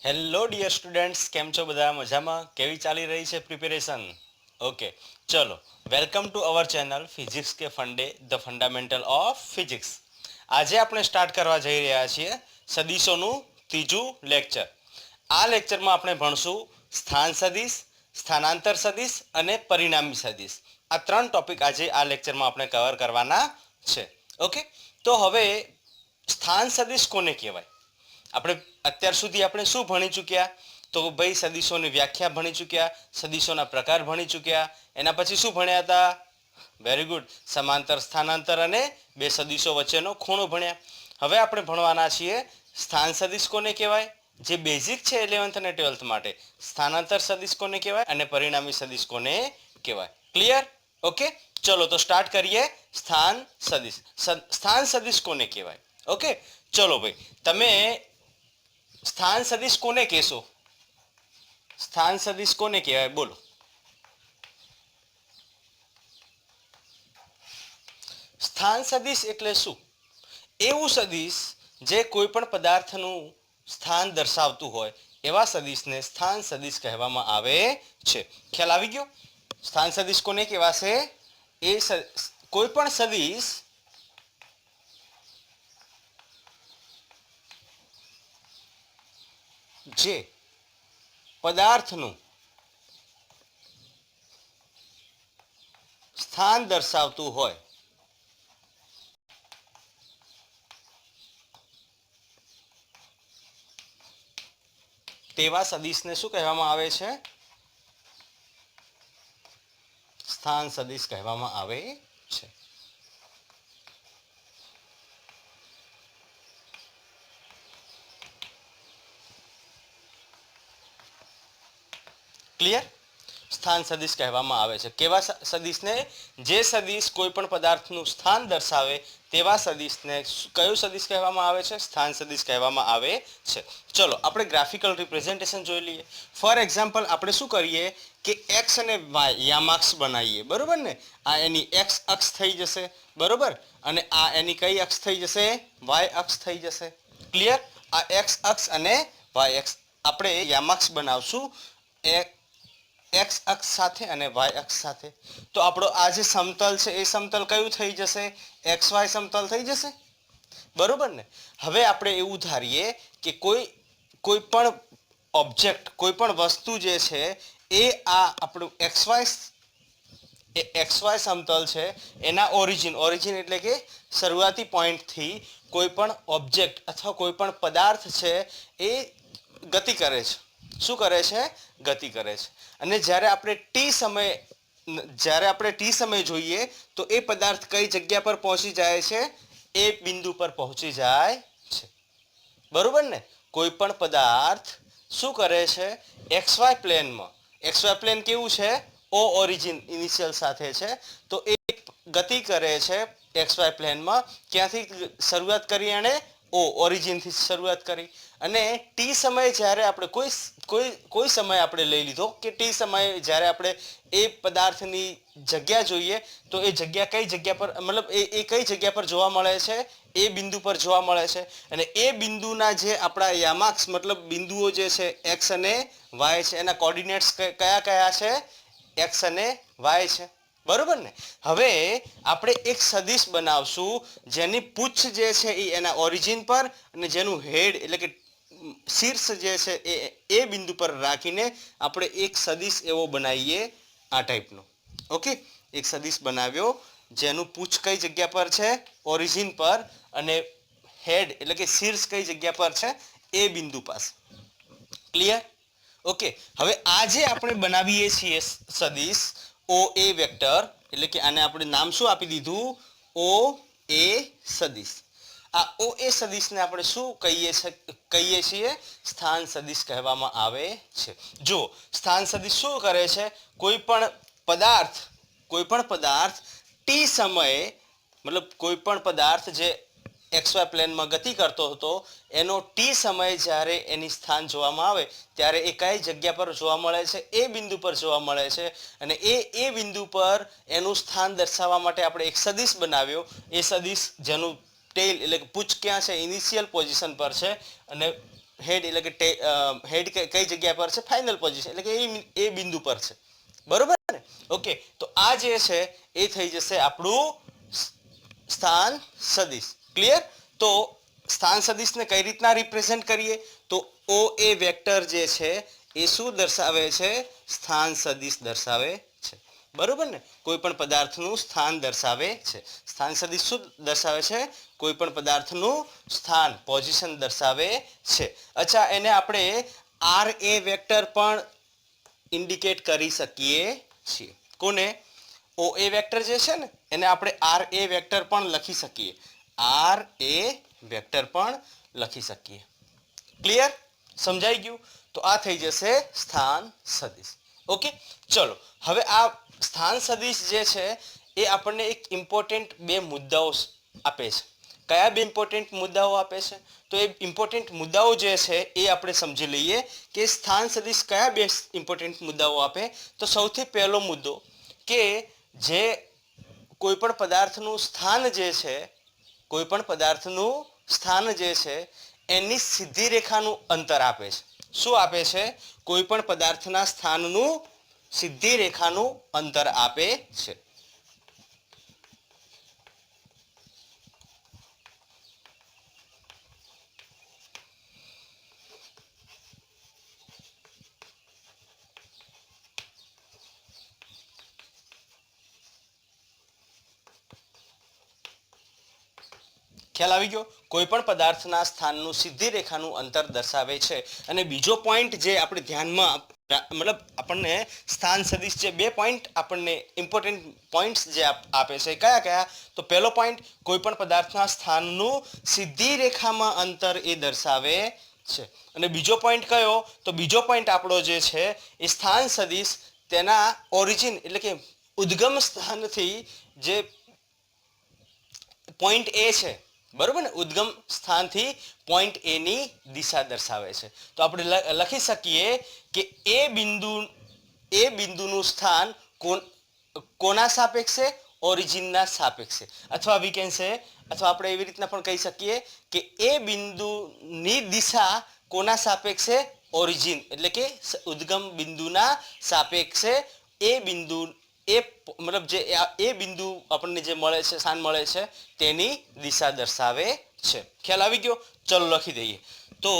Hello dear students, કેમ છો બધા? મજામાં? કેવી ચાલી રહી છે પ્રિપેરેશન? ઓકે, ચલો, welcome to our channel physics કે ફંડે, ધ ફંડામેન્ટલ ઓફ ફિઝિક્સ. આજે આપણે સ્ટાર્ટ કરવા જઈ રહ્યા છીએ સદીશોનું ત્રીજું લેક્ચર. આ લેક્ચરમાં આપણે ભણશું સ્થાન સદિશ, સ્થાનાંતર સદિશ અને પરિણામી સદિશ. આ ત્રણ ટોપિક આજે આ લેક્ચરમાં આપણે કવર કરવાના છે. ઓકે, તો હવે સ્થાન સદિશ કોને કહેવાય? આપણે અત્યાર સુધી આપણે શું ભણી ચૂક્યા? તો ભાઈ સદીશોની વ્યાખ્યા ભણી ચૂક્યા, સદીશોના પ્રકાર ભણી ચૂક્યા. એના પછી શું ભણ્યા હતા? વેરી ગુડ, સમાંતર સ્થાનાંતર અને બે સદીશો વચ્ચેનો ખૂણો ભણ્યા. હવે આપણે ભણવાના છીએ સ્થાન સદિશ કોને કહેવાય, જે બેઝિક છે 11th અને 12th માટે. સ્થાનાંતર સદિશ કોને કહેવાય અને પરિણામી સદિશ કોને કહેવાય. ક્લિયર? ઓકે, ચલો તો સ્ટાર્ટ કરીએ. સ્થાન સદિશ. સ્થાન સદિશ કોને કહેવાય? ઓકે, ચલો ભાઈ, તમે સ્થાન સદિશ કોને કહેશો? સ્થાન સદિશ કોને કહેવાય? બોલો. સ્થાન સદિશ એટલે શું? એવું સદિશ જે કોઈ પણ પદાર્થનું સ્થાન દર્શાવતું હોય એવા સદિશને સ્થાન સદિશ કહેવામાં આવે છે. ખ્યાલ આવી ગયો? સ્થાન સદિશ કોને કહેવાશે? એ કોઈ પણ સદિશ જે પદાર્થનું સ્થાન દર્શાવતું હોય તેવા સદિશને શું કહેવામાં આવે છે? સ્થાન સદિશ કહેવામાં આવે છે. ક્લિયર? સ્થાન સદિશ કહેવામાં આવે છે. કેવા સદિશને? જે સદિશ કોઈ પણ પદાર્થનું સ્થાન દર્શાવે તેવા સદિશને કયો સદિશ કહેવામાં આવે છે? સ્થાન સદિશ કહેવામાં આવે છે. ચલો આપણે ગ્રાફિકલ રિપ્રેઝન્ટેશન જોઈ લઈએ. ફોર એક્ઝામ્પલ આપણે શું કરીએ કે એક્સ અને વાય યામાક્ષ બનાવીએ, બરોબર ને? આ એની એક્સ અક્ષ થઈ જશે, બરોબર, અને આ એની કઈ અક્ષ થઈ જશે? વાય અક્ષ થઈ જશે. ક્લિયર? આ એક્સ અક્ષ અને વાય અક્ષ આપણે યામાક્ષ બનાવશું એક્સ અક્ષ સાથે અને વાય અક્ષ સાથે. તો આપણો આ જે સમતલ છે એ સમતલ કયું થઈ જશે? એક્સ વાય સમતલ થઈ જશે, બરોબર ને? હવે આપણે એવું ધારીએ કે કોઈ પણ ઓબ્જેક્ટ, કોઈ પણ વસ્તુ જે છે એ આ આપણું એક્સ વાય સમતલ છે એના ઓરિજિન એટલે કે શરૂઆતી પોઈન્ટથી કોઈ પણ ઓબ્જેક્ટ અથવા કોઈ પણ પદાર્થ છે એ ગતિ કરે છે. શું કરે છે? ગતિ કરે છે. અને જ્યારે આપણે ટી સમય જોઈએ તો એ પદાર્થ કઈ જગ્યા પર પહોંચી જાય છે? એ બિંદુ પર પહોંચી જાય છે, બરોબર ને? કોઈ પણ પદાર્થ શું કરે છે? એક્સ વાય પ્લેનમાં. એક્સ વાય પ્લેન કેવું છે? ઓ ઓરિજિન ઇનિશિયલ સાથે છે. તો એ ગતિ કરે છે એક્સ વાય પ્લેનમાં. ક્યાંથી શરૂઆત કરી? એણે ઓરિજિનથી શરૂઆત કરી. અને ટી સમયે જ્યારે આપણે કોઈ સમય આપણે લઈ લીધો કે ટી સમયે જ્યારે આપણે એ પદાર્થની જગ્યા જોઈએ તો એ જગ્યા કઈ જગ્યા પર, મતલબ એ કઈ જગ્યા પર જોવા મળે છે? એ બિંદુ પર જોવા મળે છે. અને એ બિંદુના જે આપણા યામાક્ષ મતલબ બિંદુઓ જે છે એક્સ અને વાય છે એના કોર્ડિનેટ્સ કયા કયા છે? એક્સ અને વાય છે, બરોબર ને? હવે આપણે એક સદિશ બનાવશું જેની પૂછ જે છે એ એના ઓરિજિન પર અને જેનું હેડ એટલે કે શીર્ષ જે છે એ બિંદુ પર રાખીને આપણે એક સદિશ એવો બનાવીએ આ ટાઈપનો. ઓકે, એક સદિશ બનાવ્યો જેનું પૂછ કઈ જગ્યા પર છે? ઓરિજિન પર, અને હેડ એટલે કે શીર્ષ કઈ જગ્યા પર છે? એ બિંદુ પાસે. ક્લિયર? ઓકે, હવે આ જે આપણે બનાવીએ છીએ સદિશ ઓ એ વેક્ટર, એટલે કે આને આપણે નામ શું આપી દીધું? ઓ એ સદિશ. આ ઓ એ સદિશને આપણે શું કહીએ છીએ? સ્થાન સદિશ કહેવામાં આવે છે. જો સ્થાન સદિશ શું કરે છે? કોઈ પણ પદાર્થ ટી સમયે, મતલબ કોઈ પણ પદાર્થ જે એક્સ વાય પ્લેનમાં ગતિ કરતો હતો એનો ટી સમયે જ્યારે એની સ્થાન જોવામાં આવે ત્યારે એ કઈ જગ્યા પર જોવા મળે છે? એ બિંદુ પર જોવા મળે છે. અને એ બિંદુ પર એનું સ્થાન દર્શાવવા માટે આપણે એક સદિશ બનાવ્યો. એ સદિશ જેનું ટેલ એટલે કે પૂછ ક્યાં છે? ઇનિશિયલ પોઝિશન પર છે. અને હેડ એટલે કે હેડ કઈ જગ્યા પર છે? ફાઇનલ પોઝિશન એટલે કે એ બિંદુ પર છે. બરોબર ને? ઓકે, તો આ જે છે એ થઈ જશે આપણું સ્થાન સદિશ. ક્લિયર? તો સ્થાન સદિશને કઈ રીતના રિપ્રેઝેન્ટ કરીએ? તો ઓ એ વેક્ટર જે છે એ શું દર્શાવે છે? સ્થાન સદિશ દર્શાવે છે. બરોબર ને? કોઈ પણ પદાર્થનું સ્થાન દર્શાવે છે. સ્થાન સદિશ શું દર્શાવે છે? કોઈ પણ પદાર્થનું સ્થાન, પોઝિશન દર્શાવે છે. અચ્છા, એને આપણે આર એ વેક્ટર પણ ઇન્ડિકેટ કરી શકીએ છીએ. કોને? ઓ એ વેક્ટર જે છે ને એને આપણે આર એ વેક્ટર પણ લખી શકીએ. આર એ વેક્ટર પણ લખી શકીએ. ક્લિયર? સમજાઈ ગયું? તો આ થઈ જશે સ્થાન સદિશ. ઓકે, ચલો હવે આ સ્થાન સદિશ જે છે એ આપણને એક ઇમ્પોર્ટન્ટ બે મુદ્દાઓ આપે છે. કયા બે ઇમ્પોર્ટન્ટ મુદ્દાઓ આપે છે? તો એ ઇમ્પોર્ટન્ટ મુદ્દાઓ જે છે એ આપણે સમજી લઈએ કે સ્થાન સદિશ કયા બે ઇમ્પોર્ટન્ટ મુદ્દાઓ આપે. તો સૌથી પહેલો મુદ્દો કે જે કોઈ પણ પદાર્થનું સ્થાન જે છે, કોઈ પણ પદાર્થનું સ્થાન જે છે એની સીધી રેખાનું અંતર આપે છે. શું આપે છે? કોઈ પણ પદાર્થના સ્થાનનું સીધી રેખાનું અંતર આપે છે. ખ્યાલ આવી ગયો? કોઈ પણ પદાર્થના સ્થાનનું સીધી રેખાનું અંતર દર્શાવે છે. અને બીજો પોઈન્ટ જે આપણે ધ્યાનમાં મતલબ આપણને સ્થાન સદિશ જે બે પોઈન્ટ આપણને ઇમ્પોર્ટન્ટ પોઈન્ટ્સ જે આપે છે, કયા કયા? તો પહેલો પોઈન્ટ, કોઈ પણ પદાર્થના સ્થાનનું સીધી રેખામાં અંતર એ દર્શાવે છે. અને બીજો પોઈન્ટ કયો? તો બીજો પોઈન્ટ આપણો જે છે એ સ્થાન સદિશ તેના ઓરિજિન એટલે કે ઉદ્ગમ સ્થાનથી જે પોઈન્ટ એ છે, બરોબર ને, ઉદ્ગમ સ્થાનથી પોઈન્ટ એ ની દિશા દર્શાવે છે. તો આપણે લખી શકીએ કે એ બિંદુનું સ્થાન કોના સાપેક્ષે? ઓરિજિનના સાપેક્ષે. અથવા વી કેન સે, અથવા આપણે એવી રીતના પણ કહી શકીએ કે એ બિંદુની દિશા કોના સાપેક્ષે? ઓરિજિન એટલે કે ઉદ્ગમ બિંદુના સાપેક્ષે એ બિંદુ મતલબ જે એ બિંદુ આપણને જે મળે છે, સ્થાન મળે છે તેની દિશા દર્શાવે છે. ખ્યાલ આવી ગયો? ચલો લખી દઈએ. તો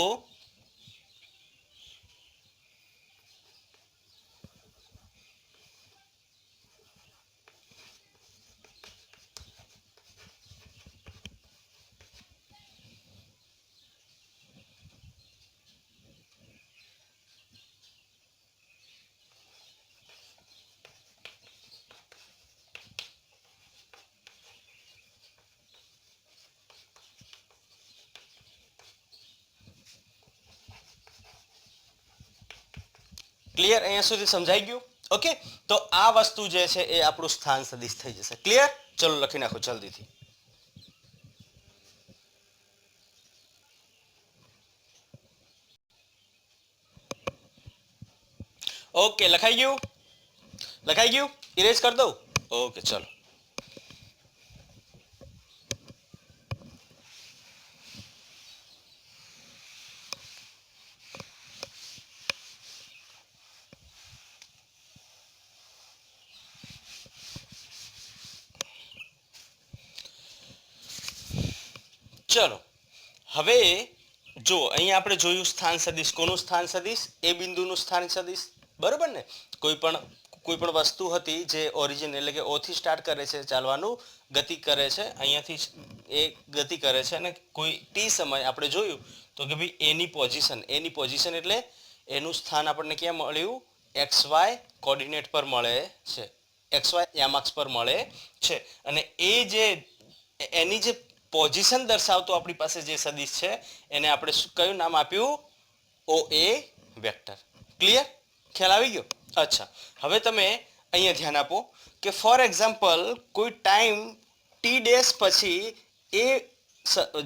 ક્લિયર? અહીંયા સુધી સમજાઈ ગયું? ઓકે, તો આ વસ્તુ જે છે એ આપણું સ્થાન સદિશ થઈ જશે. ક્લિયર? ચલો લખી નાખો જલ્દીથી. ઓકે, લખાઈ ગયું? લખાઈ ગયું? ઇરેઝ કરી દઉં? ઓકે, ચલો. ચલો હવે જો અહીંયા આપણે જોયું સ્થાન સદિશ. કોનું સ્થાન સદિશ? એ બિંદુનું સ્થાન સદિશ. બરોબર ને? કોઈ પણ વસ્તુ હતી જે ઓરિજિન એટલે કે ઓ થી સ્ટાર્ટ કરે છે ચાલવાનું, ગતિ કરે છે, અહીંયાથી એ ગતિ કરે છે અને કોઈ ટી સમય આપણે જોયું તો કે ભાઈ એની પોઝિશન એટલે એનું સ્થાન આપણને ક્યાં મળ્યું? એક્સ વાય કોર્ડિનેટ પર મળે છે, એક્સ વાય યામાક્સ પર મળે છે. અને એ જે એની જે પોઝિશન દર્શાવતો આપણી પાસે જે સદિશ છે એને આપણે કયું નામ આપ્યું? ઓ એ વેક્ટર. ક્લિયર? ખ્યાલ આવી ગયો? અચ્છા, હવે તમે અહીંયા ધ્યાન આપો કે ફોર એક્ઝામ્પલ કોઈ ટાઈમ ટી ડેશ પછી એ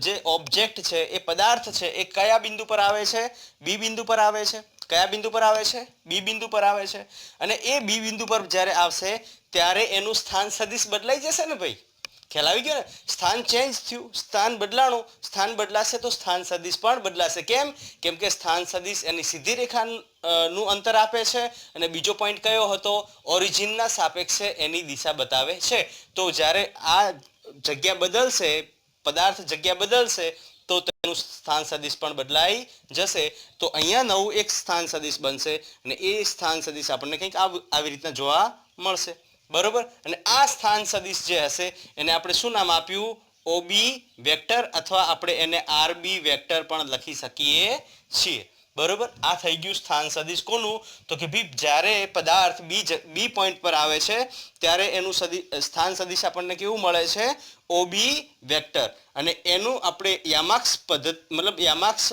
જે ઓબ્જેક્ટ છે, એ પદાર્થ છે, એ કયા બિંદુ પર આવે છે? બી બિંદુ પર આવે છે. કયા બિંદુ પર આવે છે? બી બિંદુ પર આવે છે. અને એ બી બિંદુ પર જ્યારે આવશે ત્યારે એનું સ્થાન સદિશ બદલાઈ જશે ને ભાઈ? ખ્યાલ આવી ગયો ને? સ્થાન ચેન્જ થયું, સ્થાન બદલાણું, સ્થાન બદલાશે તો સ્થાન સદિશ પણ બદલાશે. કેમ કે સ્થાન સદિશ એની સીધી રેખા નું અંતર આપે છે અને બીજો પોઈન્ટ કયો હતો? ઓરિજિનના સાપેક્ષે એની દિશા બતાવે છે. તો જ્યારે આ જગ્યા બદલશે, પદાર્થ જગ્યા બદલશે તો તેનું સ્થાન સદિશ પણ બદલાઈ જશે. તો અહીંયા નવું એક સ્થાન સદિશ બનશે અને એ સ્થાન સદિશ આપણને કંઈક આવી રીતના જોવા મળશે. બરોબર? અને આ સ્થાન સદિશ જે હશે એને આપણે શું નામ આપ્યું? ઓબી વેક્ટર, અથવા આપણે એને આરબી વેક્ટર પણ લખી શકીએ છીએ. બરોબર? આ થઈ ગયું સ્થાન સદિશ કોનું? તો કે ભાઈ જ્યારે પદાર્થ બી પોઈન્ટ પર આવે છે ત્યારે એનું સ્થાન સદિશ આપણને કેવું મળે છે? OB vector. અને એનું આપણે યામાક્ષ પદ્ધતિ મતલબ યામાક્ષ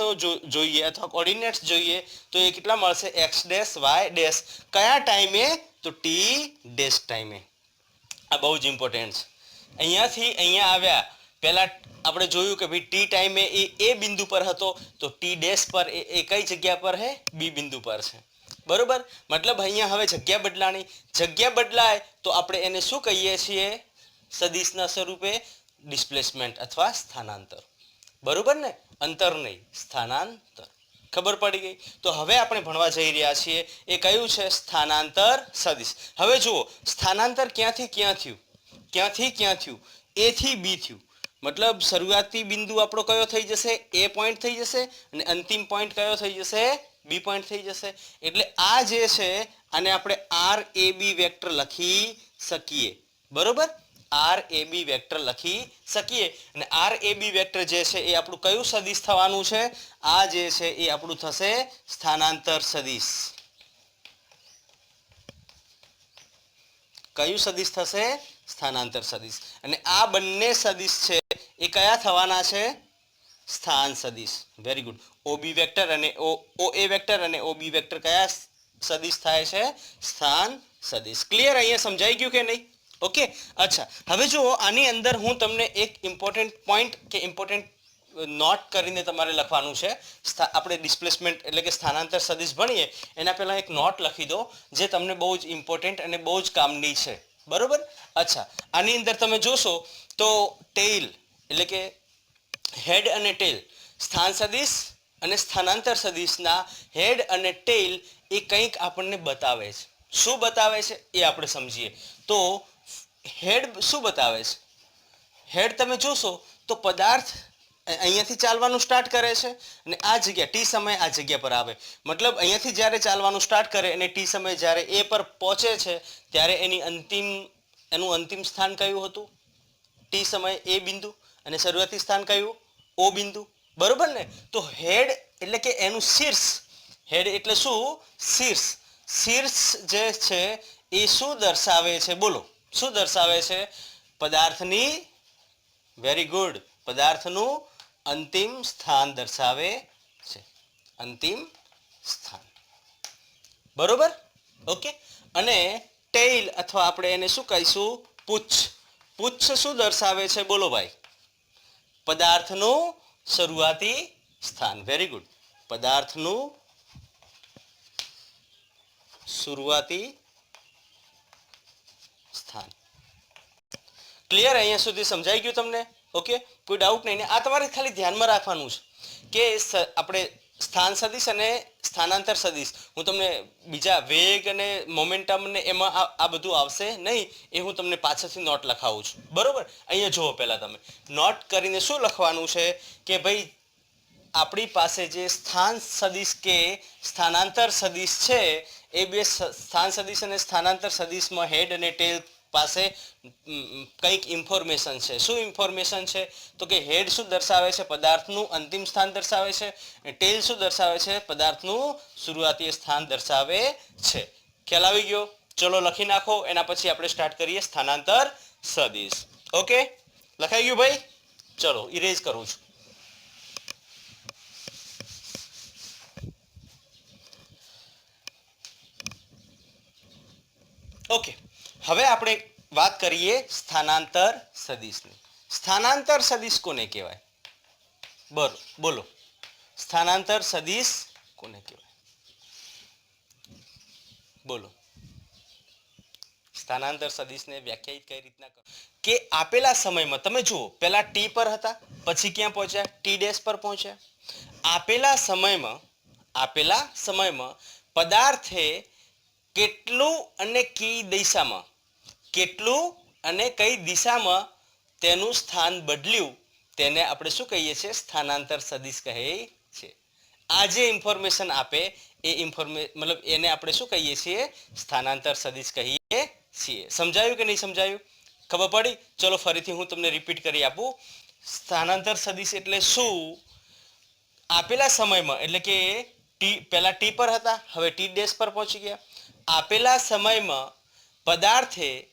જોઈએ અથવા કોઓર્ડિનેટ્સ જોઈએ તો એ કેટલા મળશે? X dash y dash. કયા ટાઈમે? તો ટી ડેશ ટાઈમે. આ બહુ જ ઇમ્પોર્ટન્ટ છે. અહીંયાથી અહીંયા આવ્યા પહેલા આપણે જોયું કે ભાઈ ટી ટાઈમે એ બિંદુ પર હતો, તો ટી ડેશ પર એ કઈ જગ્યા પર છે? બી બિંદુ પર છે. બરોબર? મતલબ અહીંયા હવે જગ્યા બદલાણી. જગ્યા બદલાય તો આપણે એને શું કહીએ છીએ? સદિશના સ્વરૂપે ડિસ્પ્લેસમેન્ટ અથવા સ્થાનાંતર. બરોબર ને? અંતર નહીં, સ્થાનાંતર. ખબર પડી ગઈ? તો હવે આપણે ભણવા જઈ રહ્યા છીએ એ કયું છે? સ્થાનાંતર સદિશ. હવે જુઓ, સ્થાનાંતર ક્યાંથી ક્યાં થયું? ક્યાંથી ક્યાં થયું? એ થી બી થયું. મતલબ શરૂઆતી બિંદુ આપણો કયો થઈ જશે? એ પોઈન્ટ થઈ જશે અને અંતિમ પોઈન્ટ કયો થઈ જશે? બી પોઈન્ટ થઈ જશે. એટલે આ જે છે આને આપણે આર એ બી વેક્ટર લખી શકીએ. બરોબર? આર એ બી વેક્ટર લખી શકીએ. અને આર એ બી વેક્ટર જે છે એ આપણું કયું સદિશ થવાનું છે? આ જે છે એ આપણું થશે સ્થાનાંતર સદિશ. કયું સદિશ થશે? સ્થાનાંતર સદિશ. અને આ બંને સદિશ છે એ કયા થવાના છે? સ્થાન સદિશ. Very good. ઓબી વેક્ટર અને ઓ એ વેક્ટર અને ઓબી વેક્ટર કયા સદિશ થાય છે? સ્થાન સદિશ. ક્લિયર? અહીંયા સમજાઈ ગયું કે નહીં? ઓકે. અચ્છા, હવે જુઓ, આની અંદર હું તમને એક ઇમ્પોર્ટન્ટ પોઈન્ટ કે ઇમ્પોર્ટન્ટ નોટ કરીને તમારે લખવાનું છે. આપણે ડિસ્પ્લેસમેન્ટ એટલે કે સ્થાનાંતર સદિશ ભણીએ એના પહેલા એક નોટ લખી દો જે તમને બહુ જ ઇમ્પોર્ટન્ટ અને બહુ જ કામની છે. બરોબર? અચ્છા, આની અંદર તમે જોશો તો ટેઇલ એટલે કે હેડ અને ટેલ, સ્થાન સદિશ અને સ્થાનાંતર સદિશના હેડ અને ટેલ એ કંઈક આપણને બતાવે છે. શું બતાવે છે એ આપણે સમજીએ. તો હેડ શું બતાવે છે? હેડ તમે જોશો તો પદાર્થ અહીંયાથી ચાલવાનું સ્ટાર્ટ કરે છે અને આ જગ્યા ટી સમય આ જગ્યા પર આવે. મતલબ અહીંયાથી જ્યારે ચાલવાનું સ્ટાર્ટ કરે અને ટી સમય જ્યારે એ પર પહોંચે છે ત્યારે એનું અંતિમ સ્થાન કયું હતું? ટી સમય એ બિંદુ. અને શરૂઆતી સ્થાન કયું? ઓ બિંદુ. બરોબર ને? તો હેડ એટલે કે એનું શીર્ષ. હેડ એટલે શું? શીર્ષ. શીર્ષ જે છે એ શું દર્શાવે છે? બોલો, શું દર્શાવે છે? પદાર્થની, વેરી ગુડ, પદાર્થનું અંતિમ સ્થાન દર્શાવે છે. અંતિમ સ્થાન. બરોબર? ઓકે. અને ટેઇલ અથવા આપણે એને શું કહીશું? પુચ્છ. પુચ્છ શું દર્શાવે છે? બોલો ભાઈ. પદાર્થનું શરૂઆતી સ્થાન. Very good. પદાર્થનું શરૂઆતી સ્થાન. ક્લિયર? અહીંયા સુધી સમજાઈ ગયું તમને? ઓકે, કોઈ ડાઉટ નહીં ને? આ તમારે ખાલી ધ્યાનમાં રાખવાનું છે કે આપણે સ્થાન સદિશ અને સ્થાનાંતર સદિશ, હું તમને બીજા વેગ અને મોમેન્ટમ ને એમાં આ બધું આવશે નહીં, એ હું તમને પાછળથી નોટ લખાવું છું. બરોબર? અહીંયા જુઓ, પહેલા તમે નોટ કરીને શું લખવાનું છે કે ભાઈ આપણી પાસે જે સ્થાન સદિશ કે સ્થાનાંતર સદિશ છે એ બે સ્થાન સદિશ અને સ્થાનાંતર સદિશમાં હેડ અને ટેલ પાસે કંઈક ઇન્ફોર્મેશન છે. શું ઇન્ફોર્મેશન છે? તો કે હેડ શું દર્શાવે છે? પદાર્થનું અંતિમ સ્થાન દર્શાવે છે. ટેલ શું દર્શાવે છે? પદાર્થનું શરૂઆતી સ્થાન દર્શાવે છે. ખ્યાલ આવી ગયો? ચલો લખી નાખો. એના પછી આપણે સ્ટાર્ટ કરીએ સ્થાનાંતર સદિશ. ઓકે, લખાઈ ગયું ભાઈ? ચલો ઇરેઝ કરું છું. ઓકે, હવે આપણે વાત કરીએ સ્થાનાંતર સદિશની. સ્થાનાંતર સદિશ કોને કહેવાય? બોલો, સ્થાનાંતર સદિશ કોને કહેવાય? બોલો. સ્થાનાંતર સદિશને વ્યાખ્યાયિત કઈ રીતના કરો કે આપેલા સમયમાં તમે જુઓ પહેલા ટી પર હતા પછી ક્યાં પહોંચ્યા ટી ડેશ પર પહોંચ્યા આપેલા સમયમાં પદાર્થે કેટલું અને કઈ દિશામાં તેનું સ્થાન બદલ્યું તેને આપણે શું કહીએ છીએ સ્થાનાંતર સદિશ કહે છે આ જે ઇન્ફોર્મેશન આપે એ મતલબ એને આપણે શું કહીએ છીએ સ્થાનાંતર સદિશ કહીએ છીએ સમજાયું કે નહીં સમજાયું ખબર પડી ચલો ફરીથી હું તમને રિપીટ કરી આપું સ્થાનાંતર સદિશ એટલે શું આપેલા સમયમાં એટલે કે પહેલા ટી પર હતા હવે ટી ડેશ પર પહોંચી ગયા આપેલા સમયમાં પદાર્થે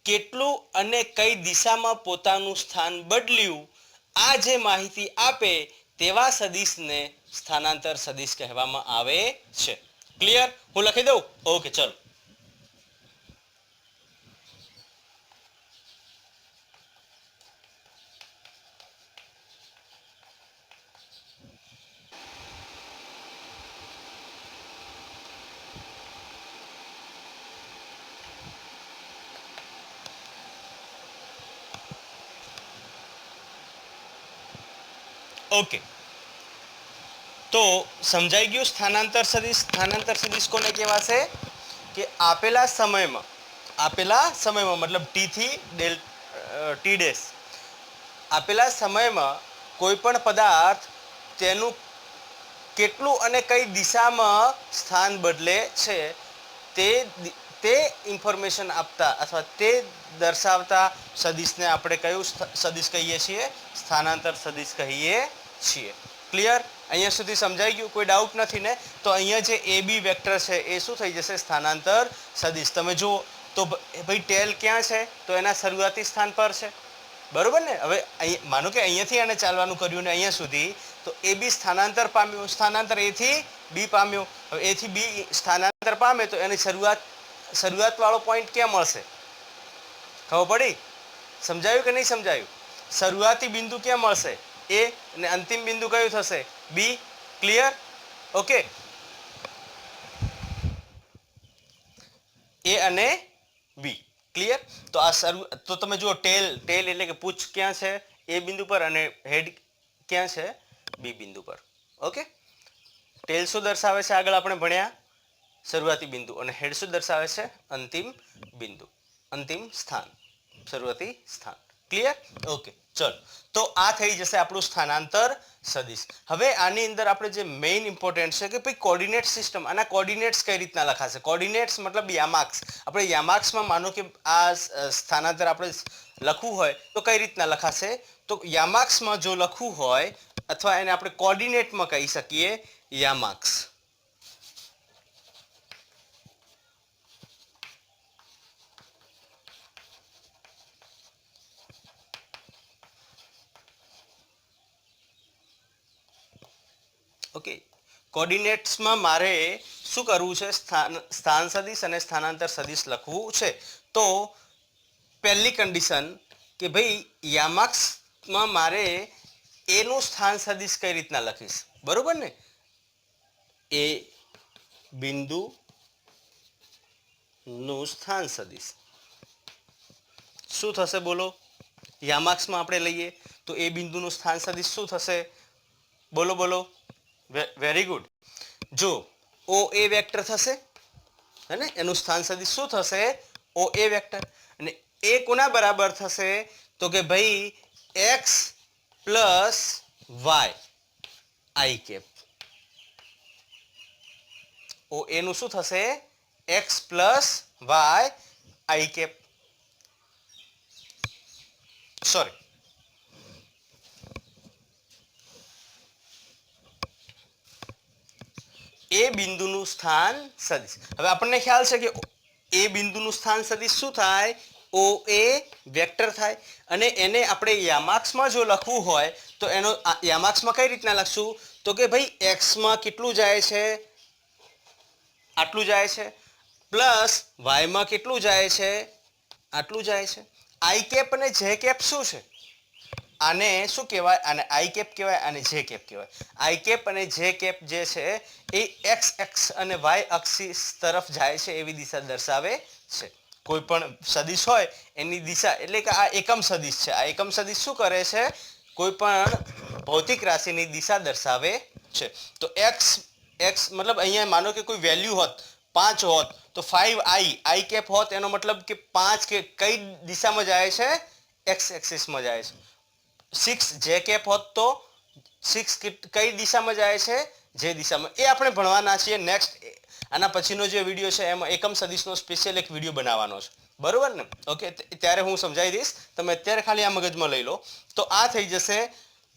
કેટલું અને કઈ દિશામાં પોતાનું સ્થાન બદલ્યું આ જે માહિતી આપે તેવા સદિશને સ્થાનાંતર સદિશ કહેવામાં આવે છે ક્લિયર હું લખી દઉં ઓકે ચલો ઓકે તો સમજાઈ ગયું સ્થાનાંતર સદિશ કોને કહેવાશે કે આપેલા સમયમાં મતલબ ટી થી ટી ડેશ આપેલા સમયમાં કોઈ પણ પદાર્થ તેનું કેટલું અને કઈ દિશામાં સ્થાન બદલે છે તે ઇન્ફોર્મેશન આપતા અથવા તે દર્શાવતા સદિશને આપણે કયું સદિશ કહીએ છીએ સ્થાનાંતર સદિશ કહીએ છીએ ક્લિયર અહીંયા સુધી સમજાઈ ગયું કોઈ ડાઉટ નથી ને તો અહીંયા જે એ બી વેક્ટર છે એ શું થઈ જશે સ્થાનાંતર સદિશ તમે જુઓ તો ભાઈ ટેલ ક્યાં છે તો એના શરૂઆતી સ્થાન પર છે બરોબર ને હવે માનો કે અહીંયાથી એને ચાલવાનું કર્યું ને અહીંયા સુધી તો એ બી સ્થાનાંતર પામ્યું સ્થાનાંતર એ થી બી પામ્યું હવે એ થી બી સ્થાનાંતર પામે તો એની શરૂઆત વાળો પોઈન્ટ ક્યાં મળશે ખબર પડી સમજાયું કે નહીં સમજાયું શરૂઆતી બિંદુ ક્યાં મળશે એ અને અંતિમ બિંદુ કયું થશે બી ક્લિયર ઓકે એ અને બી ક્લિયર તો તો તમે જુઓ ટેલ એટલે કે પૂંછ ક્યાં છે એ બિંદુ પર અને હેડ ક્યાં છે બી બિંદુ પર ઓકે ટેલ શું દર્શાવે છે આગળ આપણે ભણ્યા શરૂઆતી બિંદુ અને હેડ શું દર્શાવે છે અંતિમ સ્થાન શરૂઆતી સ્થાન ક્લિયર ઓકે ચલો તો આ થઈ જશે આપણું સ્થાનાંતર સદિશ હવે આની અંદર આપણે જે મેઇન ઇમ્પોર્ટન્ટ છે કે ભાઈ કોર્ડિનેટ સિસ્ટમ આના કોર્ડિનેટ્સ કઈ રીતના લખાશે કોર્ડિનેટ્સ મતલબ યામાર્ક્સ આપણે યામાર્ક્સમાં માનો કે આ સ્થાનાંતર આપણે લખવું હોય તો કઈ રીતના લખાશે તો યામાર્ક્સમાં જો લખવું હોય અથવા એને આપણે કોર્ડિનેટમાં કહી શકીએ યામાર્ક્સ ઓકે કોર્ડિનેટ્સમાં મારે શું કરવું છે સ્થાન સદિશ અને સ્થાનાંતર સદિશ લખવું છે તો પહેલી કન્ડિશન કે ભાઈ યામાર્ક્સમાં મારે એનું સ્થાન સદિશ કઈ રીતના લખીશ બરોબર ને એ બિંદુ નું સ્થાન સદિશ શું થશે બોલો યામાર્ક્સમાં આપણે લઈએ તો એ બિંદુનું સ્થાન સદિશ શું થશે બોલો વેરી ગુડ જો ઓ એ વેક્ટર થશે હે ને એનું સ્થાન સદિશ શું થશે ઓ એ વેક્ટર અને એ કોના બરાબર થશે તો કે ભાઈ x plus y i cap O A નું શું થશે x plus y i cap sorry A બિંદુનું સ્થાન સદિશ હવે આપણને ખ્યાલ છે કે એ બિંદુનું સ્થાન સદિશ શું થાય ઓ એ વેક્ટર થાય અને એને આપણે યામાર્ક્સમાં જો લખવું હોય તો એનો યામાર્ક્સમાં કઈ રીતના લખશું તો કે ભાઈ એક્સમાં કેટલું જાય છે આટલું જાય છે પ્લસ વાયમાં કેટલું જાય છે આટલું જાય છે આઈ કેપ અને જે કેપ શું છે આને શું કહેવાય આને આઈ કેપ કહેવાય અને જે કેપ કહેવાય આઈ કેપ અને જે કેપ જે છે એ એક્સ અને વાય અક્ષિસ તરફ જાય છે એવી દિશા દર્શાવે છે કોઈ પણ સદિશ હોય એની દિશા એટલે કે આ એકમ સદિશ છે. આ એકમ સદિશ શું કરે છે? કોઈ પણ ભૌતિક રાશિની દિશા દર્શાવે છે. તો x મતલબ અહીંયા માનો કે કોઈ વેલ્યુ હોત 5 હોત તો 5i કેપ હોત, એનો મતલબ કે 5 કે કઈ દિશામાં જાય છે? x એક્સિસમાં જાય છે. 6 જે કેપ હોત તો 6 કઈ દિશામાં જાય છે? જે દિશામાં. એ આપણે ભણવાના છીએ નેક્સ્ટ. આના પછીનો જે વિડીયો છે એમાં એકમ સદિશનો સ્પેશિયલ એક વિડીયો બનાવવાનો છે. બરોબર ને? ઓકે, ત્યારે હું સમજાવી દઈશ. તમે અત્યારે ખાલી આ મગજમાં લઈ લો. તો આ થઈ જશે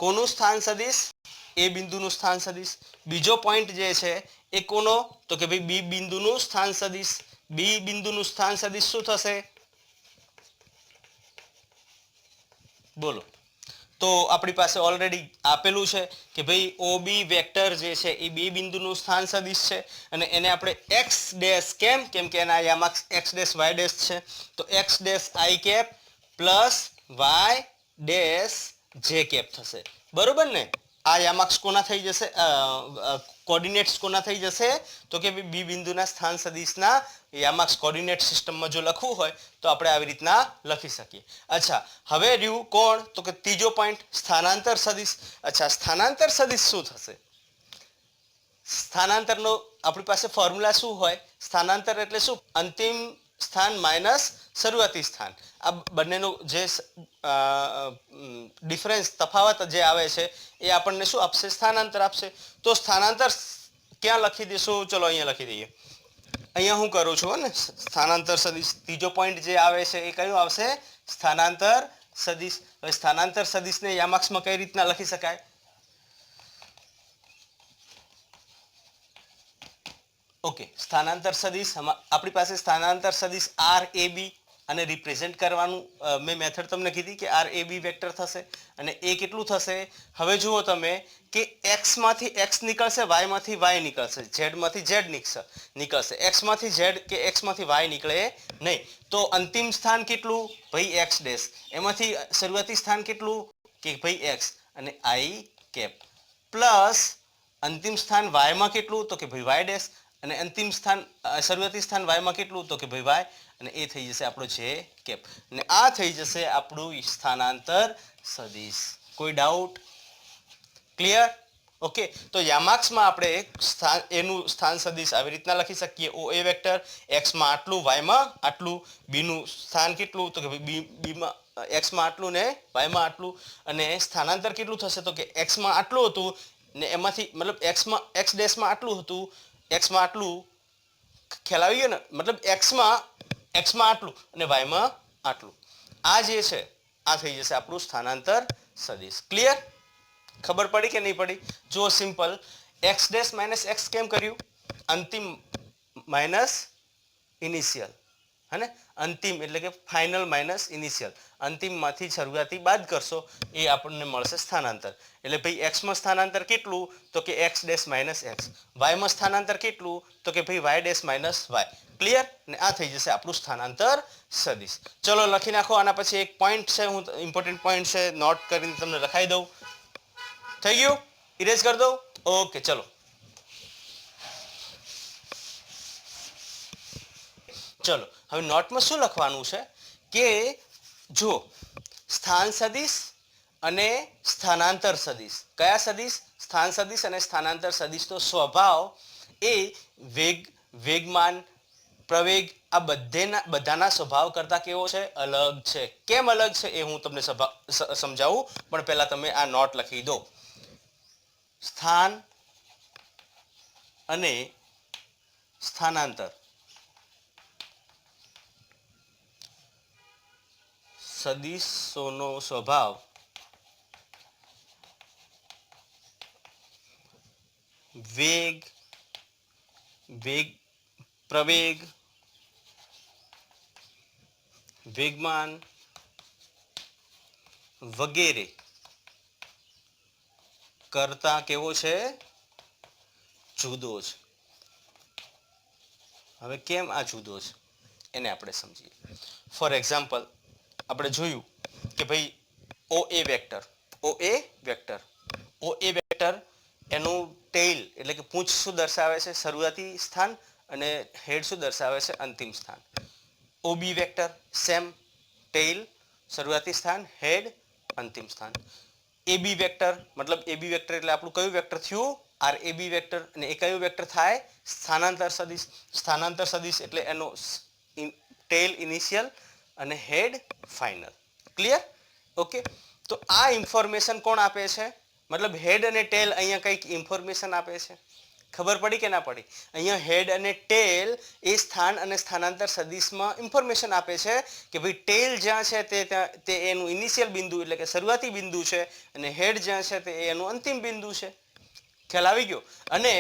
કોનું સ્થાન સદિશ? એ બિંદુનું સ્થાન સદિશ. બીજો પોઈન્ટ જે છે એ કોનો? તો કે ભાઈ બી બિંદુનું સ્થાન સદિશ. બી બિંદુનું સ્થાન સદિશ શું થશે? બોલો. તો આપણી પાસે ઓલરેડી આપેલું છે કે ભાઈ OB વેક્ટર જે છે એ બે બિંદુનું સ્થાન સદિશ છે અને એને આપણે x ડેશ કેમ કે એના યામાક્ષ x ડેશ y ડેશ છે. તો x dash i cap plus y dash j cap થશે. બરોબર ને? આ યામાક્ષ કોના થઈ જશે? કોઓર્ડિનેટ્સ કોના થઈ જશે? તો કે બી બિંદુના સ્થાન સદિશના યામાક્ષ કોઓર્ડિનેટ સિસ્ટમમાં જો લખવું હોય તો આપણે આવી રીતના લખી શકીએ. અચ્છા, હવે રહ્યું કોણ? તો કે ત્રીજો પોઈન્ટ સ્થાનાંતર સદિશ. અચ્છા, સ્થાનાંતર સદિશ શું થશે? સ્થાનાંતરનો આપણી પાસે ફોર્મ્યુલા શું હોય? સ્થાનાંતર એટલે શું? અંતિમ સ્થાન માઇનસ શરૂઆતી સ્થાન. આ બંનેનો જે ડિફરન્સ તફાવત જે આવે છે એ આપણને શું આપશે? સ્થાનાંતર આપશે. તો સ્થાનાંતર ક્યાં લખી દઈશું? ચલો અહીંયા લખી દઈએ. અહીંયા હું કરું છું ને સ્થાનાંતર સદિશ. ત્રીજો પોઈન્ટ જે આવે છે એ કયું આવશે? સ્થાનાંતર સદિશ. હવે સ્થાનાંતર સદિશને યામાક્ષમાં કઈ રીતના લખી શકાય? ઓકે, સ્થાનાંતર સદિશ આપણી પાસે સ્થાનાંતર સદિશ RAB અને રિપ્રેઝેન્ટ કરવાનું મેં મેથડ તમને કીધી કે RAB વેક્ટર થશે અને એ કેટલું થશે? હવે જુઓ તમે કે x માંથી x નીકળશે, y માંથી y નીકળશે, z માંથી z નીકળશે. x માંથી z કે x માંથી y નીકળે નહીં. તો અંતિમ સ્થાન કેટલું? ભાઈ x ડેશ. એમાંથી શરૂઆતી સ્થાન કેટલું? કે ભાઈ x અને i કેપ પ્લસ અંતિમ સ્થાન y માં કેટલું? તો કે ભાઈ y ડેશ અને અંતિમ સ્થાન શરૂઆતી સ્થાન y માં કેટલું? તો કે ભાઈ y અને એ થઈ જશે આપણો j કેપ. અને આ થઈ જશે આપણું સ્થાનાંતર સદિશ. કોઈ ડાઉટ? ક્લિયર? ઓકે, તો યામાક્ષમાં આપણે એનું સ્થાન સદિશ આવી રીતના લખી શકીએ. OA વેક્ટર x માં આટલું, y માં આટલું. b નું સ્થાન કેટલું? તો કે b માં x માં આટલું ને y માં આટલું. અને સ્થાનાંતર કેટલું થશે? તો કે x માં આટલું હતું ને એમાંથી મતલબ x ડેશ માં આટલું હતું, x માં આટલું. ખ્યાલ આવી ગયો ને? મતલબ x માં આટલું અને y માં આટલું. આ જે છે આ થઈ જશે આપણું સ્થાનાંતર સદિશ. ક્લિયર? ખબર પડી કે નહીં પડી? જો simple x dash minus x કેમ કર્યું? અંતિમ માઇનસ ઇનિશિયલ. હે ને? અંતિમ એટલે કે ફાઇનલ માઇનસ ઇનિશિયલ. અંતિમમાંથી શરૂઆતી બાદ કરશો એ આપણને મળશે સ્થાનાંતર. એટલે ભાઈ x માં સ્થાનાંતર કેટલું? તો કે x dash minus x. y માં સ્થાનાંતર કેટલું? તો કે ભાઈ y dash minus y. Clear? ને આ થઈ જશે આપણું સ્થાનાંતર સદિશ. ચલો લખી નાખો. આના પછી એક પોઈન્ટ છે, હું ઇમ્પોર્ટન્ટ પોઈન્ટ છે, નોટ કરીને તમને લખાઈ દઉં. થઈ ગયું? ઇરેઝ કરી દઉં? ઓકે, ચલો. ચલો હવે નોટમાં શું લખવાનું છે કે જો સ્થાન સદિશ અને સ્થાનાંતર સદિશ. કયા સદિશ? સ્થાન સદિશ અને સ્થાનાંતર સદિશનો સ્વભાવ એ વેગમાન, પ્રવેગ આ બધાના સ્વભાવ કરતા કેવો છે? અલગ છે. કેમ અલગ છે એ હું તમને સમજાવું, પણ પહેલા તમે આ નોટ લખી દો. સ્થાન અને સ્થાનાંતર સદિશોનો સ્વભાવ પ્રવેગ, વેગમાન વગેરે કરતા કેવો છે? જુદો છે. હવે કેમ આ જુદો છે એને આપણે સમજીએ. ફોર એક્ઝામ્પલ આપણે જોયું કે ભાઈ OA વેક્ટર એનું ટેઇલ એટલે કે પૂંછ શું દર્શાવે છે? શરૂઆતી સ્થાન અને હેડ શું દર્શાવે છે? અંતિમ સ્થાન. OB વેક્ટર સેમ, ટેલ શરૂઆતી સ્થાન, હેડ અંતિમ સ્થાન. AB વેક્ટર મતલબ AB વેક્ટર એટલે આપણું કયું વેક્ટર થયું? RAB vector. અને એ કયું વેક્ટર થાય? સ્થાનાંતર સદિશ. સ્થાનાંતર સદિશ એટલે એનો ટેલ ઇનિશિયલ અને હેડ ફાઇનલ. ક્લિયર? ઓકે. તો આ ઇન્ફોર્મેશન કોણ આપે છે? મતલબ હેડ અને ટેલ અહીંયા કંઈક ઇન્ફોર્મેશન આપે છે. ખબર પડી કે ના પડી? અહીંયા હેડ અને ટેલ એ સ્થાન અને સ્થાનાંતર સદિશમાં ઇન્ફોર્મેશન આપે છે કે ભાઈ ટેલ જ્યાં છે તે એનું ઇનિશિયલ બિંદુ એટલે કે શરૂઆતી બિંદુ છે અને હેડ જ્યાં છે તે એનું અંતિમ બિંદુ છે. ખ્યાલ આવી ગયો? અને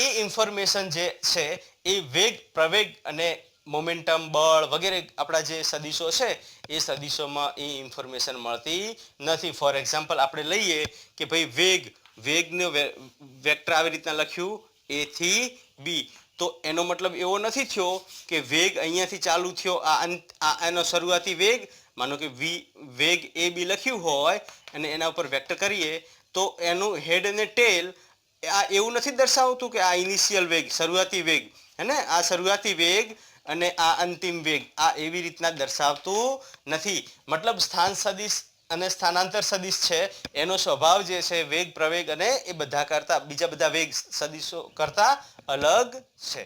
એ ઇન્ફોર્મેશન જે છે એ વેગ, પ્રવેગ અને મોમેન્ટમ, બળ વગેરે આપણા જે સદિશો છે એ સદિશોમાં એ ઇન્ફોર્મેશન મળતી નથી. ફોર એક્ઝામ્પલ આપણે લઈએ કે ભાઈ વેગનો વેક્ટર આવી રીતના લખ્યું A થી B. તો એનો મતલબ એવો નથી થયો કે વેગ અહીંયાથી ચાલુ થયો, આ એનો શરૂઆતી વેગ, માનો કે વેગ AB લખ્યું હોય અને એના ઉપર વેક્ટર કરીએ તો એનું હેડ અને ટેલ આ એવું નથી દર્શાવતું કે આ ઇનિશિયલ વેગ, શરૂઆતી વેગ, હે ને, આ શરૂઆતી વેગ અને આ અંતિમ વેગ આ એવી રીતના દર્શાવતું નથી. મતલબ સ્થાન સદિશ અને સ્થાનાંતર સદિશ છે એનો સ્વભાવ જે છે વેગ, પ્રવેગ અને એ બધા કરતા, બીજા બધા વેગ સદિશો કરતા અલગ છે.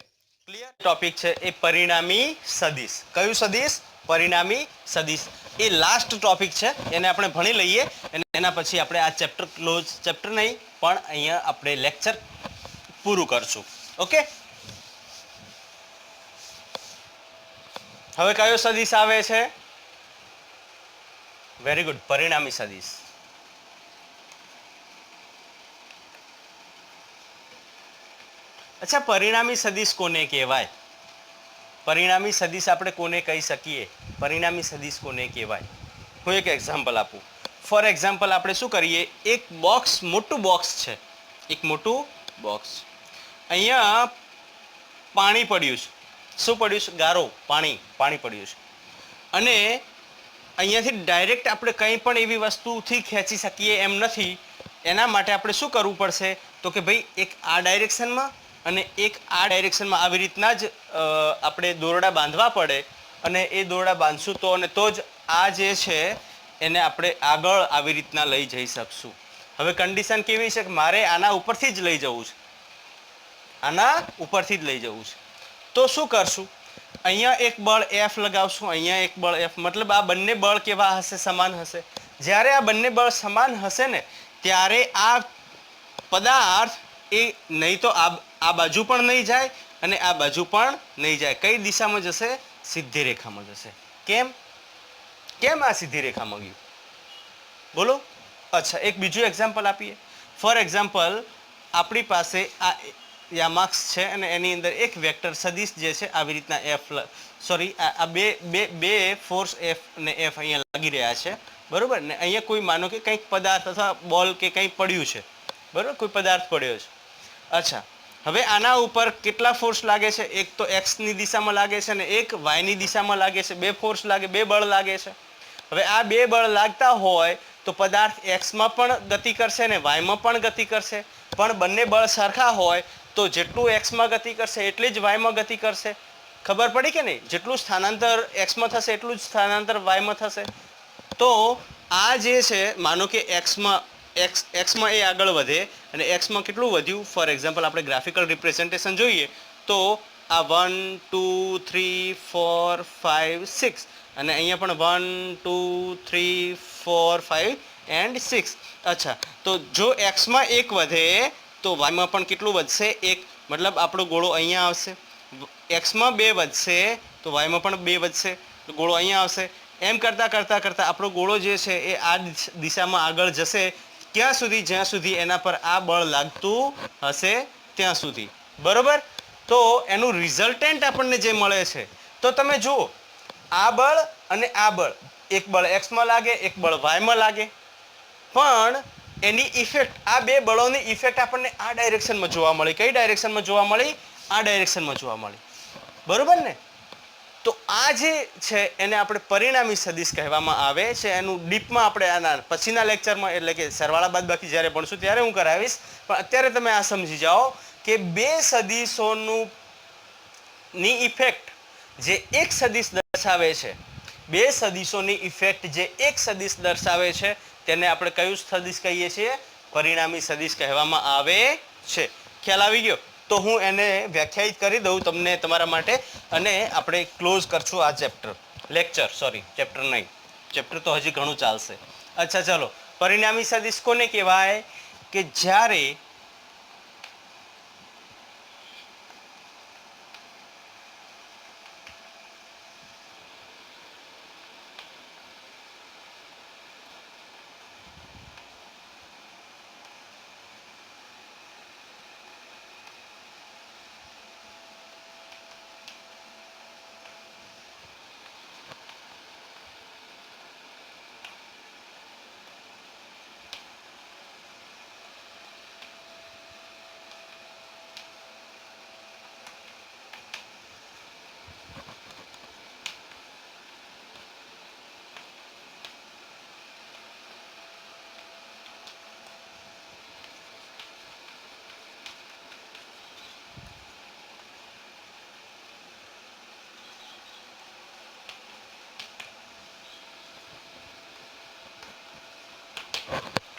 ક્લિયર? ટોપિક છે એ પરિણામી સદિશ. કયું સદિશ? પરિણામી સદિશ. એ લાસ્ટ ટોપિક છે, એને આપણે ભણી લઈએ અને એના પછી આપણે આ ચેપ્ટર ક્લોઝ, ચેપ્ટર નહીં પણ અહીંયા આપણે લેક્ચર પૂરું કરશું. ઓકે. હવે કયો સદિશ આવે છે? વેરી ગુડ, પરિણામી સદિશ. અચ્છા, પરિણામી સદિશ કોને કહેવાય? પરિણામી સદિશ આપણે કોને કહી શકીએ? પરિણામી સદિશ કોને કહેવાય? હું એક એક્ઝામ્પલ આપું. ફોર એક્ઝામ્પલ આપણે શું કરીએ, એક બોક્સ, મોટું બોક્સ છે, એક મોટું બોક્સ. અહીંયા પાણી પડ્યું છે. શું પડ્યું છે? ગારો, પાણી પડ્યું છે. અને અહીંયાથી ડાયરેક્ટ આપણે કંઈ પણ એવી વસ્તુથી ખેંચી શકીએ એમ નથી. એના માટે આપણે શું કરવું પડશે? તો કે ભાઈ એક આ ડાયરેક્શનમાં અને એક આ ડાયરેક્શનમાં આવી રીતના જ આપણે દોરડા બાંધવા પડે. અને એ દોરડા બાંધશું તો અને તો જ આ જે છે એને આપણે આગળ આવી રીતના લઈ જઈ શકશું. હવે કન્ડિશન કેવી છે કે મારે આના ઉપરથી જ લઈ જવું છે, આના ઉપરથી જ લઈ જવું છે. તો શું કરશું? અહીંયા એક બળ F લગાવશું, અહીંયા એક બળ F. મતલબ આ બંને બળ કેવા હશે? સમાન હશે. જ્યારે આ બંને બળ સમાન હશે ને ત્યારે આ પદાર્થ એ નહીં તો આ બાજુ પણ નહીં જાય અને આ બાજુ પણ નહીં જાય. કઈ દિશામાં જશે? સીધી રેખામાં જશે. કેમ આ સીધી રેખામાં ગયું? બોલો. અચ્છા, એક બીજું એક્ઝામ્પલ આપીએ. ફોર એક્ઝામ્પલ આપણી પાસે આ યામાક્સ છે અને એની અંદર એક વેક્ટર સદિશ જે છે આવી રીતના આ બે ફોર્સ F અને F અહીંયા લાગી રહ્યા છે. બરોબર ને? અહીંયા કોઈ માનો કે કંઈક પદાર્થ અથવા બોલ કે કંઈ પડ્યું છે. બરોબર, કોઈ પદાર્થ પડ્યો છે. અચ્છા, હવે આના ઉપર કેટલા ફોર્સ લાગે છે? એક તો એક્સની દિશામાં લાગે છે અને એક વાયની દિશામાં લાગે છે. બે ફોર્સ લાગે, બે બળ લાગે છે. હવે આ બે બળ લાગતા હોય તો પદાર્થ એક્સમાં પણ ગતિ કરશે અને વાયમાં પણ ગતિ કરશે. પણ બંને બળ સરખા હોય તો જેટલું એક્સમાં ગતિ કરશે એટલી જ વાયમાં ગતિ કરશે. ખબર પડી કે નહીં? જેટલું સ્થાનાંતર એક્સમાં થશે એટલું જ સ્થાનાંતર વાયમાં થશે. તો આ જે છે માનો કે એક્સમાં એ આગળ વધે અને એક્સમાં કેટલું વધ્યું? ફોર એક્ઝામ્પલ આપણે ગ્રાફિકલ રિપ્રેઝન્ટેશન જોઈએ તો આ 1 2 3 4 5 6 અને અહીંયા પણ 1 2 3 4 5 એન્ડ 6. અચ્છા, તો જો એક્સમાં એક વધે તો વાયમાં પણ કેટલું વધશે? એક. મતલબ આપણો ગોળો અહીંયા આવશે. એક્સમાં 2 વધશે તો વાયમાં પણ 2 વધશે, તો ગોળો અહીંયા આવશે. એમ કરતાં આપણો ગોળો જે છે એ આ દિશામાં આગળ જશે. ક્યાં સુધી? જ્યાં સુધી એના પર આ બળ લાગતું હશે ત્યાં સુધી. બરોબર? તો એનું રિઝલ્ટન્ટ આપણને જે મળે છે તો તમે જુઓ, આ બળ અને આ બળ, એક બળ એક્સમાં લાગે, એક બળ વાયમાં લાગે, પણ એની ઇફેક્ટ, આ બે બળોની ઇફેક્ટ આપણને આ ડાયરેક્શનમાં જોવા મળી. કઈ ડાયરેક્શનમાં જોવા મળી? આ ડાયરેક્શનમાં જોવા મળી. બરોબર ને? તો આ જે છે એને આપણે પરિણામી સદિશ કહેવામાં આવે છે. એનું ડીપમાં આપણે આના પછીના લેક્ચરમાં એટલે કે સરવાળા બાદબાકી જ્યારે ભણશું ત્યારે હું કરાવીશ. પણ અત્યારે તમે આ સમજી જાઓ કે બે સદિશોની ઇફેક્ટ જે એક સદિશ દર્શાવે છે બે સદિશોની ઇફેક્ટ જે એક સદિશ દર્શાવે છે તેને આપણે કયું સદિશ કહીએ છીએ? પરિણામી સદિશ કહેવામાં આવે છે. ખ્યાલ આવી ગયો? તો હું એને વ્યાખ્યાયિત કરી દઉં તમને તમારા માટે અને આપણે ક્લોઝ કરશું આ ચેપ્ટર નહીં, ચેપ્ટર તો હજી ઘણું ચાલશે. અચ્છા ચલો, પરિણામી સદિશ કોને કહેવાય? કે જ્યારે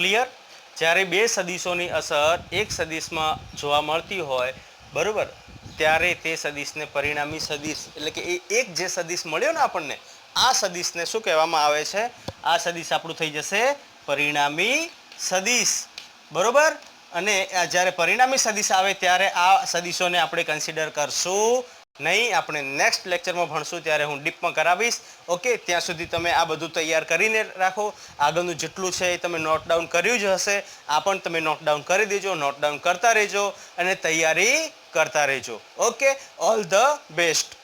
ક્લિયર? જ્યારે બે સદિશોની અસર એક સદિશમાં જોવા મળતી હોય, બરોબર, ત્યારે તે સદિશને પરિણામી સદિશ એટલે કે એક જે સદિશ મળ્યો ને આપણને, આ સદિશને શું કહેવામાં આવે છે? આ સદિશ આપણું થઈ જશે પરિણામી સદિશ, બરોબર. અને જ્યારે પરિણામી સદિશ આવે ત્યારે આ સદિશોને આપણે કન્સિડર કરશું નહીં. આપણે નેક્સ્ટ લેક્ચરમાં ભણશું ત્યારે હું ડીપમાં કરાવીશ. ઓકે, ત્યાં સુધી તમે આ બધું તૈયાર કરીને રાખો. આગળનું જેટલું છે એ તમે નોટ ડાઉન કર્યું જ હશે. આ પણ તમે નોટ ડાઉન કરી દેજો, નોટ ડાઉન કરતા રહેજો અને તૈયારી કરતા રહેજો. Okay, all the best.